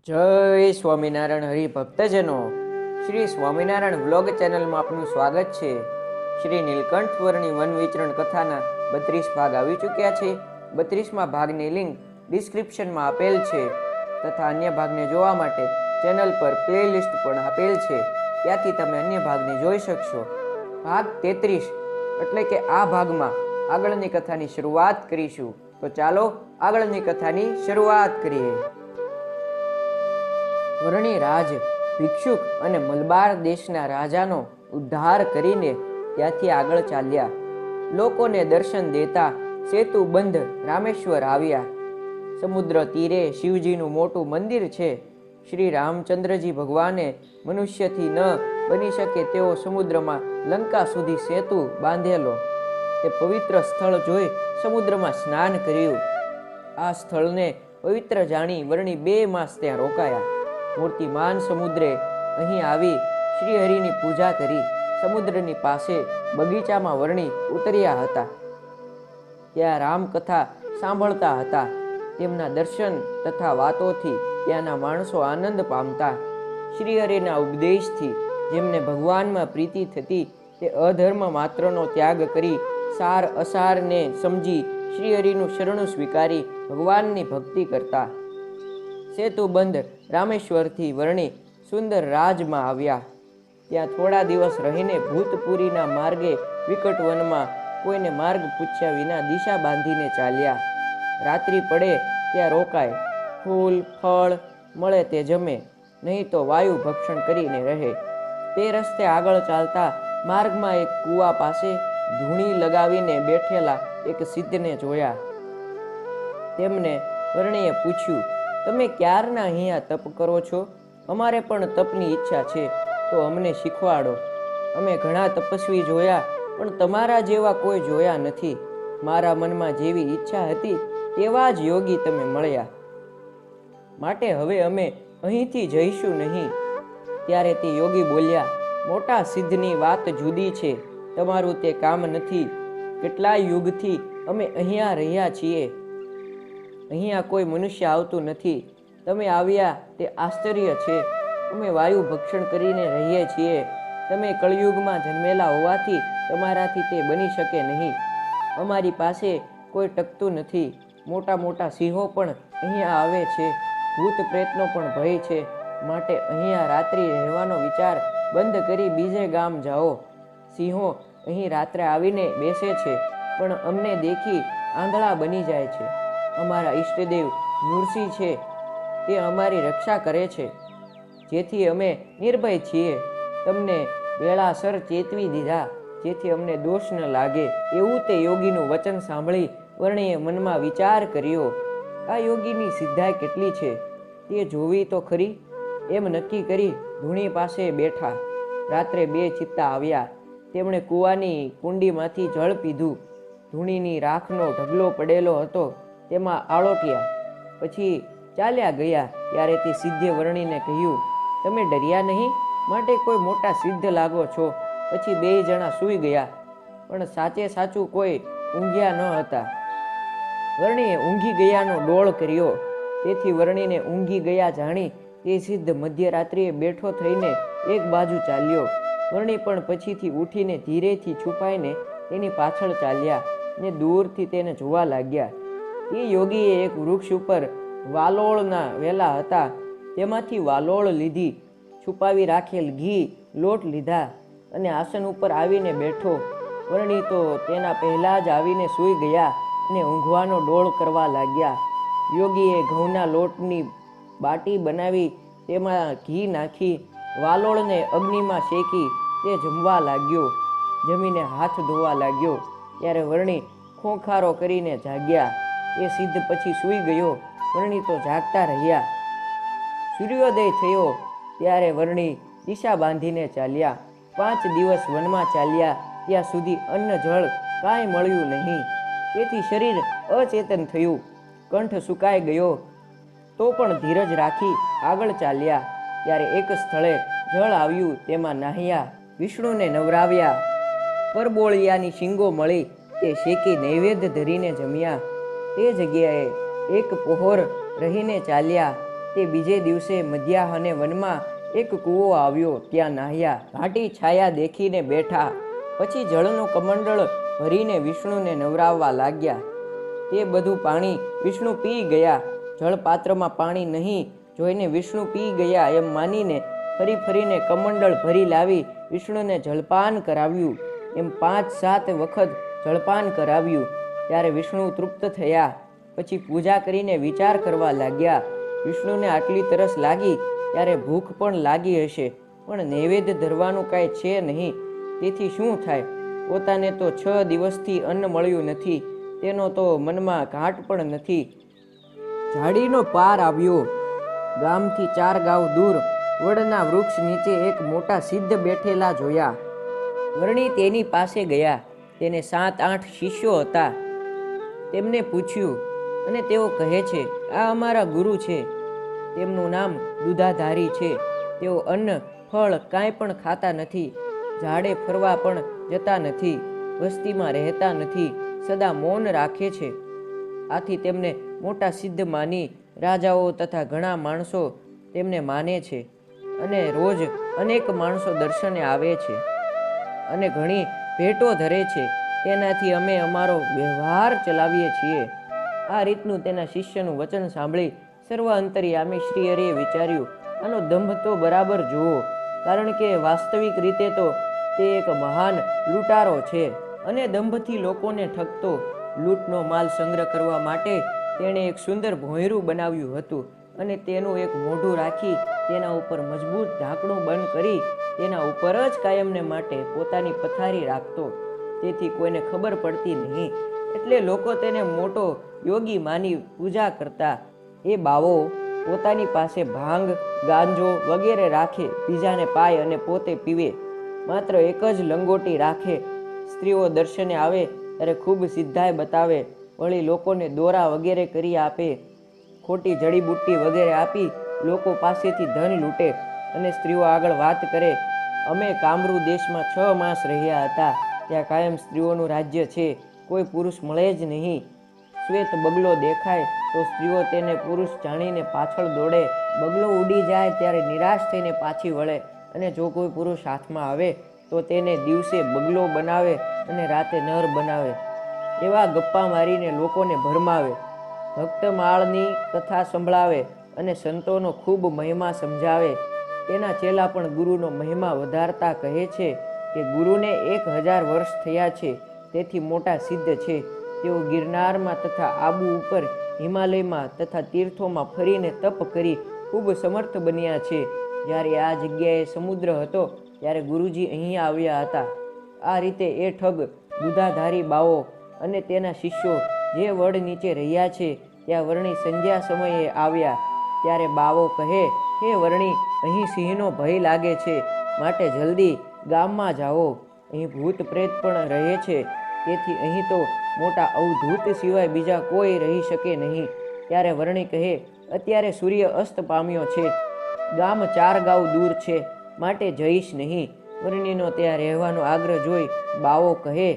જય સ્વામિનારાયણ હરિભક્તજનો, શ્રી સ્વામિનારાયણ વ્લોગ ચેનલમાં આપનું સ્વાગત છે. શ્રી નીલકંઠ વર્ણી વન વિચરણ કથાના 32 ભાગ આવી ચૂક્યા છે. 32મા ભાગની લિંક ડિસ્ક્રિપ્શનમાં આપેલ છે તથા અન્ય ભાગને જોવા માટે ચેનલ પર પ્લેલિસ્ટ પણ આપેલ છે, ત્યાંથી તમે અન્ય ભાગને જોઈ શકશો. ભાગ 33 એટલે કે આ ભાગમાં આગળની કથાની શરૂઆત કરીશું. તો ચાલો આગળની કથાની શરૂઆત કરીએ. વર્ણી રાજ ભિક્ષુક અને મલબાર દેશના રાજાનો ઉદ્ધાર કરીને ત્યાંથી આગળ ચાલ્યા. લોકોને દર્શન દેતા સેતુ બંધ રામેશ્વર આવ્યા. સમુદ્ર તીરે શિવજીનું મોટું મંદિર છે. શ્રી રામચંદ્રજી ભગવાને મનુષ્યથી ન બની શકે તેવો સમુદ્રમાં લંકા સુધી સેતુ બાંધેલો. તે પવિત્ર સ્થળ જોઈ સમુદ્રમાં સ્નાન કર્યું. આ સ્થળને પવિત્ર જાણી વર્ણી 2 માસ ત્યાં રોકાયા. મૂર્તિમાન સમુદ્રે અહીં આવી શ્રી હરિની પૂજા કરી સમુદ્રની પાસે બગીચામાં વર્ણી ઉતર્યા હતા. ત્યાં રામકથા સાંભળતા હતા. તેમના દર્શન તથા વાતોથી ત્યાંના માણસો આનંદ પામતા. શ્રી હરિના ઉપદેશથી જેમને ભગવાનમાં પ્રીતિ થતી તે અધર્મ માત્રનો ત્યાગ કરી સાર અસારને સમજી શ્રી હરિનું શરણું સ્વીકારી ભગવાનની ભક્તિ કરતા. સેતુબંધ રામેશ્વરથી વર્ણી સુંદર રાજમાં આવ્યા. ત્યાં થોડા દિવસ રહીને ભૂતપુરીના માર્ગે વિકટ વનમાં કોઈને માર્ગ પૂછ્યા વિના દિશા બાંધીને ચાલ્યા. રાત્રિ પડે ત્યાં રોકાય. ફૂલ ફળ મળે તે જમે, નહીં તો વાયુ ભક્ષણ કરીને રહે. તે રસ્તે આગળ ચાલતા માર્ગમાં એક કૂવા પાસે ધૂણી લગાવીને બેઠેલા એક સિદ્ધને જોયા. તેમને વર્ણીએ પૂછ્યું, તમે ક્યારના અહીંયા તપ કરો છો? અમારે પણ તપની ઈચ્છા છે, તો અમને શીખવાડો. અમે ઘણા તપસ્વી જોયા, પણ તમારા જેવા કોઈ જોયા નથી. મારા મનમાં જેવી ઈચ્છા હતી તેવા જ યોગી તમે મળ્યા, માટે હવે અમે અહીંથી જઈશું નહીં. ત્યારે તે યોગી બોલ્યા, મોટા સિદ્ધની વાત જુદી છે, તમારું તે કામ નથી. કેટલાય યુગથી અમે અહીંયા રહ્યા છીએ. અહીંયા કોઈ મનુષ્ય આવતું નથી. તમે આવ્યા તે આશ્ચર્ય છે. અમે વાયુ ભક્ષણ કરીને રહીએ છીએ. તમે કળયુગમાં જન્મેલા હોવાથી તમારાથી તે બની શકે નહીં. અમારી પાસે કોઈ ટકતું નથી. મોટા મોટા સિંહો પણ અહીંયા આવે છે. ભૂત પ્રેતનો પણ ભય છે, માટે અહીંયા રાત્રિ રહેવાનો વિચાર બંધ કરી બીજે ગામ જાઓ. સિંહો અહીં રાત્રે આવીને બેસે છે, પણ અમને દેખી આંધળા બની જાય છે. અમારા ઈષ્ટદેવ નૃસિંહ છે, તે અમારી રક્ષા કરે છે, જેથી અમે નિર્ભય છીએ. તમને વેળાસર ચેતવી દીધા, જેથી અમને દોષ ન લાગે. એવું તે યોગીનું વચન સાંભળી વર્ણીએ મનમાં વિચાર કર્યો, આ યોગીની સિદ્ધાઈ કેટલી છે તે જોવી તો ખરી. એમ નક્કી કરી ધૂણી પાસે બેઠા. રાત્રે 2 ચિત્તા આવ્યા. તેમણે કૂવાની કુંડીમાંથી જળ પીધું. ધૂણીની રાખનો ઢગલો પડેલો હતો, તેમાં આળોટ્યા. પછી ચાલ્યા ગયા. ત્યારે તે સિદ્ધે વર્ણીને કહ્યું, તમે ડર્યા નહીં, માટે કોઈ મોટા સિદ્ધ લાગો છો. પછી 2 જણા સૂઈ ગયા, પણ સાચે સાચું કોઈ ઊંઘ્યા ન હતા. વર્ણીએ ઊંઘી ગયાનો ડોળ કર્યો. તેથી વર્ણીને ઊંઘી ગયા જાણી તે સિદ્ધ મધ્યરાત્રિએ બેઠો થઈને એક બાજુ ચાલ્યો. વર્ણી પણ પછીથી ઉઠીને ધીરેથી છુપાઈને તેની પાછળ ચાલ્યા ને દૂરથી તેને જોવા લાગ્યા. તે યોગીએ એક વૃક્ષ ઉપર વાલોળના વેલા હતા, તેમાંથી વાલોળ લીધી. છુપાવી રાખેલ ઘી લોટ લીધા અને આસન ઉપર આવીને બેઠો. વર્ણી તો તેના પહેલા જ આવીને સૂઈ ગયા અને ઊંઘવાનો ડોળ કરવા લાગ્યા. યોગીએ ઘઉંના લોટની બાટી બનાવી તેમાં ઘી નાખી વાલોળને અગ્નિમાં શેકી તે જમવા લાગ્યો. જમીને હાથ ધોવા લાગ્યો. ત્યારે વર્ણી ખોંખારો કરીને જાગ્યા. એ સિદ્ધ પછી સૂઈ ગયો. વર્ણી તો જાગતા રહ્યા. સૂર્યોદય થયો ત્યારે વર્ણી દિશા બાંધીને ચાલ્યા. 5 દિવસ વનમાં ચાલ્યા. ત્યાં સુધી અન્ન જળ કાંઈ મળ્યું નહીં. તેથી શરીર અચેતન થયું. કંઠ સુકાઈ ગયો, તો પણ ધીરજ રાખી આગળ ચાલ્યા. ત્યારે એક સ્થળે જળ આવ્યું, તેમાં નાહ્યા. વિષ્ણુને નવરાવ્યા. પરબોળિયાની શીંગો મળી, તે શેકી નૈવેદ્ય ધરીને જમ્યા. તે જગ્યાએ એક પહોર રહીને ચાલ્યા. તે બીજે દિવસે મધ્યાહને વનમાં એક કૂવો આવ્યો, ત્યાં નાહ્યા, ઘાટી છાયા દેખીને બેઠા. પછી જળનું કમંડળ ભરીને વિષ્ણુને નવરાવવા લાગ્યા. તે બધું પાણી વિષ્ણુ પી ગયા. જળપાત્રમાં પાણી નહીં જોઈને વિષ્ણુ પી ગયા એમ માનીને ફરી ફરીને કમંડળ ભરી લાવી વિષ્ણુને જળપાન કરાવ્યું. એમ 5-7 વખત જળપાન કરાવ્યું. ત્યારે વિષ્ણુ તૃપ્ત થયા. પછી પૂજા કરીને વિચાર કરવા લાગ્યા. વિષ્ણુને આટલી તરસ લાગી ત્યારે ભૂખ પણ લાગી હશે, પણ નૈવેદ્ય ધરવાનું કાંઈ છે નહીં, તેથી શું થાય? પોતાને તો 6 દિવસથી અન્ન મળ્યું નથી, તેનો તો મનમાં ઘાટ પણ નથી. ઝાડીનો પાર આવ્યો. ગામથી 4 ગાંવ દૂર વડના વૃક્ષ નીચે એક મોટા સિદ્ધ બેઠેલા જોયા. વર્ણી તેની પાસે ગયા. તેને 7-8 શિષ્યો હતા. તેમને પૂછ્યું અને તેઓ કહે છે, આ અમારા ગુરુ છે. તેમનું નામ દુધાધારી છે. તેઓ અન્ન ફળ કાંઈ પણ ખાતા નથી, ઝાડે ફરવા પણ જતા નથી, વસ્તીમાં રહેતા નથી, સદા મૌન રાખે છે. આથી તેમને મોટા સિદ્ધ માની રાજાઓ તથા ઘણા માણસો તેમને માને છે, અને રોજ અનેક માણસો દર્શને આવે છે અને ઘણી ભેટો ધરે છે. તેનાથી અમે અમારો વ્યવહાર ચલાવીએ છીએ. આ રીતનું તેના શિષ્યનું વચન સાંભળી સર્વ અંતર્યામી શ્રી હરિએ વિચાર્યું, આનો દંભ તો બરાબર જુઓ, કારણ કે વાસ્તવિક રીતે તો તે એક મહાન લૂંટારો છે અને દંભથી લોકોને ઠગતો. લૂંટનો માલ સંગ્રહ કરવા માટે તેણે એક સુંદર ભોંયરું બનાવ્યું હતું અને તેનું એક મોઢું રાખી તેના ઉપર મજબૂત ઢાંકણું બંધ કરી તેના ઉપર જ કાયમને માટે પોતાની પથારી રાખતો. તેથી કોઈને ખબર પડતી નહીં, એટલે લોકો તેને મોટો યોગી માની પૂજા કરતા. એ બાવો પોતાની પાસે ભાંગ, ગાંજો વગેરે રાખે, બીજાને પાય અને પોતે પીવે. માત્ર એક જ લંગોટી રાખે. સ્ત્રીઓ દર્શને આવે ત્યારે ખૂબ સિદ્ધાઈ બતાવે, વળી લોકોને દોરા વગેરે કરી આપે. ખોટી જડીબુટ્ટી વગેરે આપી લોકો પાસેથી ધન લૂંટે અને સ્ત્રીઓ આગળ વાત કરે, અમે કામરૂ દેશમાં 6 માસ રહ્યા હતા, ત્યાં કાયમ સ્ત્રીઓનું રાજ્ય છે, કોઈ પુરુષ મળે જ નહીં. શ્વેત બગલો દેખાય તો સ્ત્રીઓ તેને પુરુષ જાણીને પાછળ દોડે. બગલો ઉડી જાય ત્યારે નિરાશ થઈને પાછી વળે, અને જો કોઈ પુરુષ હાથમાં આવે તો તેને દિવસે બગલો બનાવે અને રાતે નર બનાવે. એવા ગપ્પા મારીને લોકોને ભરમાવે. ભક્ત માળની કથા સંભળાવે અને સંતોનો ખૂબ મહિમા સમજાવે. તેના ચેલા પણ ગુરુનો મહિમા વધારતા કહે છે કે ગુરુને 1000 વર્ષ થયા છે, તેથી મોટા સિદ્ધ છે. તેઓ ગિરનારમાં તથા આબુ ઉપર, હિમાલયમાં તથા તીર્થોમાં ફરીને તપ કરી ખૂબ સમર્થ બન્યા છે. જ્યારે આ જગ્યાએ સમુદ્ર હતો ત્યારે ગુરુજી અહીં આવ્યા હતા. આ રીતે એ ઠગ દુધાધારી બાવો અને તેના શિષ્યો જે વડ નીચે રહ્યા છે ત્યાં વર્ણી સંધ્યા સમયે આવ્યા. ત્યારે બાવો કહે, હે વર્ણી, અહીં સિંહનો ભય લાગે છે, માટે જલ્દી ગામમાં જાઓ. અહીં ભૂત પ્રેત પણ રહે છે, તેથી અહીં તો મોટા અવધૂત સિવાય બીજા કોઈ રહી શકે નહીં. ત્યારે વર્ણી કહે, અત્યારે સૂર્ય અસ્ત પામ્યો છે, ગામ 4 ગાંવ દૂર છે, માટે જઈશ નહીં. વર્ણીનો ત્યાં રહેવાનો આગ્રહ જોઈ બાવો કહે,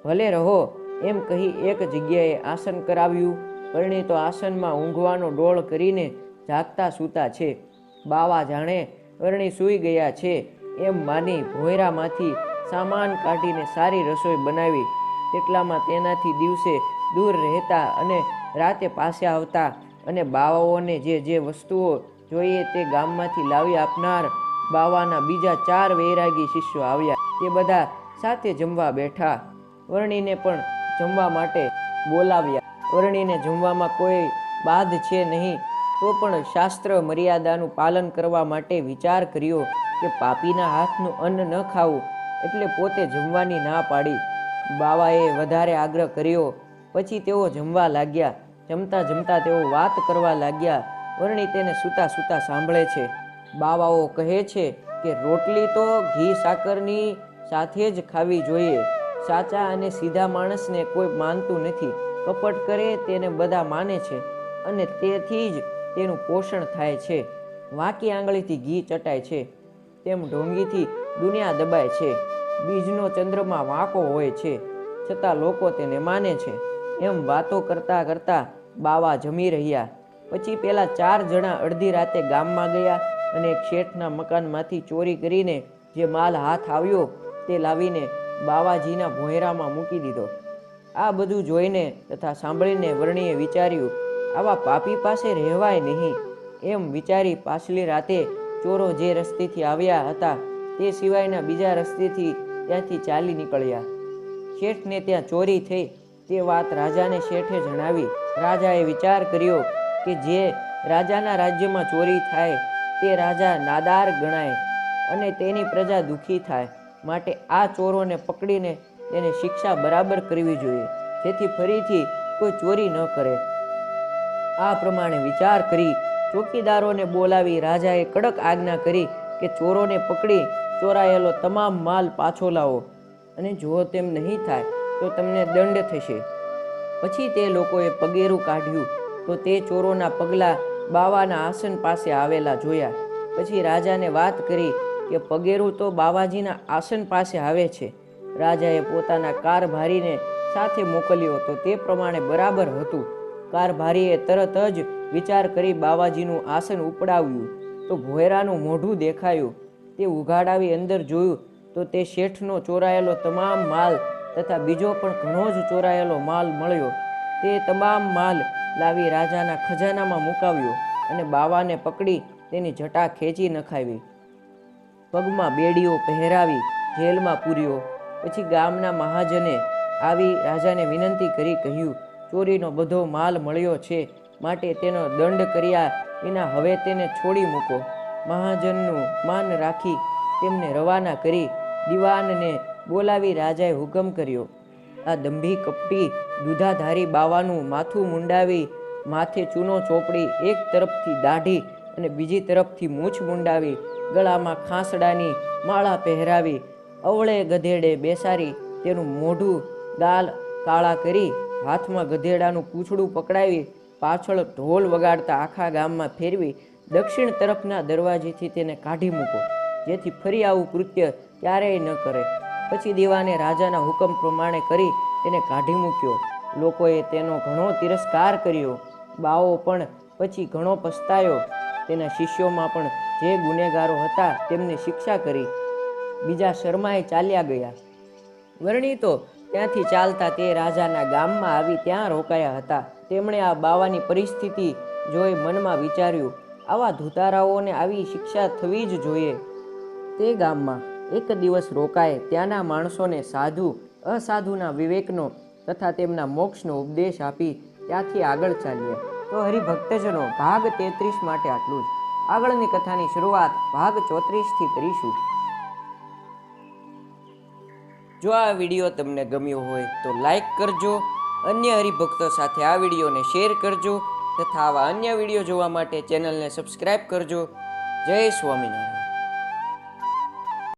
ભલે રહો. એમ કહી એક જગ્યાએ આસન કરાવ્યું. વર્ણી તો આસનમાં ઊંઘવાનો ડોળ કરીને જાગતા સૂતા છે. બાવા જાણે વર્ણી સૂઈ ગયા છે એમ માની ભોંયરામાંથી સામાન કાઢીને સારી રસોઈ બનાવી. તેટલામાં તેનાથી દિવસે દૂર રહેતા અને રાતે પાસે આવતા અને બાવાઓને જે વસ્તુઓ જોઈએ તે ગામમાંથી લાવી આપનાર બાવાના બીજા 4 વૈરાગી શિષ્યો આવ્યા. તે બધા સાથે જમવા બેઠા. વર્ણીને પણ જમવા માટે બોલાવ્યા. વર્ણીને જમવામાં કોઈ બાધ છે નહીં, તો પણ શાસ્ત્ર મર્યાદાનું પાલન કરવા માટે વિચાર કર્યો કે પાપીના હાથનું અન્ન ન ખાવું, એટલે પોતે જમવાની ના પાડી. બાવાએ વધારે આગ્રહ કર્યો. પછી તેઓ જમવા લાગ્યા. જમતા જમતા તેઓ વાત કરવા લાગ્યા. વર્ણી તેને સૂતા સૂતા સાંભળે છે. બાવાઓ કહે છે કે રોટલી તો ઘી સાકરની સાથે જ ખાવી જોઈએ. સાચા અને સીધા માણસને કોઈ માનતું નથી. કપટ કરે તેને બધા માને છે અને તેથી જ તેનું પોષણ થાય છે. વાંકી આંગળીથી ઘી ચટાય છે, તેમ ઢોંગીથી દુનિયા દબાય છે. બીજનો ચંદ્રમાં વાંકો હોય છે, છતાં લોકો તેને માને છે. એમ વાતો કરતા કરતા બાવા જમી રહ્યા. પછી પેલા 4 જણા અડધી રાતે ગામમાં ગયા અને એક શેઠના મકાનમાંથી ચોરી કરીને જે માલ હાથ આવ્યો તે લાવીને બાવાજીના ભોંયરામાં મૂકી દીધો. આ બધું જોઈને તથા સાંભળીને વર્ણીએ વિચાર્યું, આવા પાપી પાસે રહેવાય નહીં. એમ વિચારી પાછલી રાતે ચોરો જે રસ્તેથી આવ્યા હતા તે સિવાયના બીજા રસ્તેથી ત્યાંથી ચાલી નીકળ્યા. શેઠને ત્યાં ચોરી થઈ તે વાત રાજાને શેઠે જણાવી. રાજાએ વિચાર કર્યો કે જે રાજાના રાજ્યમાં ચોરી થાય તે રાજા નાદાર ગણાય અને તેની પ્રજા દુઃખી થાય. માટે આ ચોરોને પકડીને તેને શિક્ષા બરાબર કરવી જોઈએ, જેથી ફરીથી કોઈ ચોરી ન કરે. આ પ્રમાણે વિચાર કરી ચોકીદારોને બોલાવી રાજાએ કડક આજ્ઞા કરી કે ચોરોને પકડી ચોરાયેલો તમામ માલ પાછો લાવો, અને જો તેમ નહીં થાય તો તમને દંડ થશે. પછી તે લોકોએ પગેરું કાઢ્યું તો તે ચોરોના પગલાં બાવાના આસન પાસે આવેલા જોયા. પછી રાજાને વાત કરી કે પગેરું તો બાવાજીના આસન પાસે આવે છે. રાજાએ પોતાના કારભારીને સાથે મોકલ્યો તો તે પ્રમાણે બરાબર હતું. કારભારીએ તરત જ વિચાર કરી બાવાજીનું આસન ઉપડાવ્યું તો ભોંયરાનું મોઢું દેખાયું. તે ઉઘાડાવી અંદર જોયું તો તે શેઠનો ચોરાયેલો તમામ માલ તથા બીજો પણ ઘણો જ ચોરાયેલો માલ મળ્યો. તે તમામ માલ લાવી રાજાના ખજાનામાં મુકાવ્યો અને બાવાને પકડી તેની જટા ખેંચી નખાવી. પગમાં બેડીઓ પહેરાવી જેલમાં પૂર્યો. પછી ગામના મહાજને આવી રાજાને વિનંતી કરી કહ્યું, ચોરીનો બધો માલ મળ્યો છે, માટે તેનો દંડ કર્યા વિના હવે તેને છોડી મૂકો. મહાજનનું માન રાખી તેમને રવાના કરી દિવાનને બોલાવી રાજાએ હુકમ કર્યો, આ દંભી કપટી દૂધાધારી બાવાનું માથું મુંડાવી માથે ચૂનો ચોપડી એક તરફથી દાઢી અને બીજી તરફથી મૂછ મુંડાવી ગળામાં ખાંસડાની માળા પહેરાવી અવળે ગધેડે બેસાડી તેનું મોઢું ગાલ કાળા કરી હાથમાં ગધેડાનું પૂંછડું પકડાવી પાછળ ઢોલ વગાડતા આખા ગામમાં ફેરવી દક્ષિણ તરફના દરવાજેથી તેને કાઢી મૂકો, જેથી ફરી આવું કૃત્ય ક્યારેય ન કરે. પછી દીવાને રાજાના હુકમ પ્રમાણે કરી તેને કાઢી મૂક્યો. લોકોએ તેનો ઘણો તિરસ્કાર કર્યો. બાવો પણ પછી ઘણો પસ્તાયો. તેના શિષ્યોમાં પણ જે ગુનેગારો હતા તેમને શિક્ષા કરી. બીજા શર્માએ ચાલ્યા ગયા. વર્ણી તો ત્યાંથી ચાલતા તે રાજાના ગામમાં આવી ત્યાં રોકાયા હતા. તેમણે આ બાવાની પરિસ્થિતિ જોઈ મનમાં વિચાર્યું, આવા ધૂતારાઓને આવી શિક્ષા થવી જ જોઈએ. તે ગામમાં એક દિવસ રોકાય ત્યાંના માણસોને સાધુ અસાધુના વિવેકનો તથા તેમના મોક્ષનો ઉપદેશ આપી ત્યાંથી આગળ ચાલ્યા. તો હરિભક્તજનો, ભાગ 33 માટે આટલું જ. આગળની કથાની શરૂઆત ભાગ 34થી કરીશું. જો આ વિડીયો તમને ગમ્યો હોય તો લાઈક કરજો, અન્ય હરિભક્તો સાથે આ વિડીયોને શેર કરજો તથા આવા અન્ય વિડીયો જોવા માટે ચેનલને સબસ્ક્રાઈબ કરજો. જય સ્વામિનારાયણ.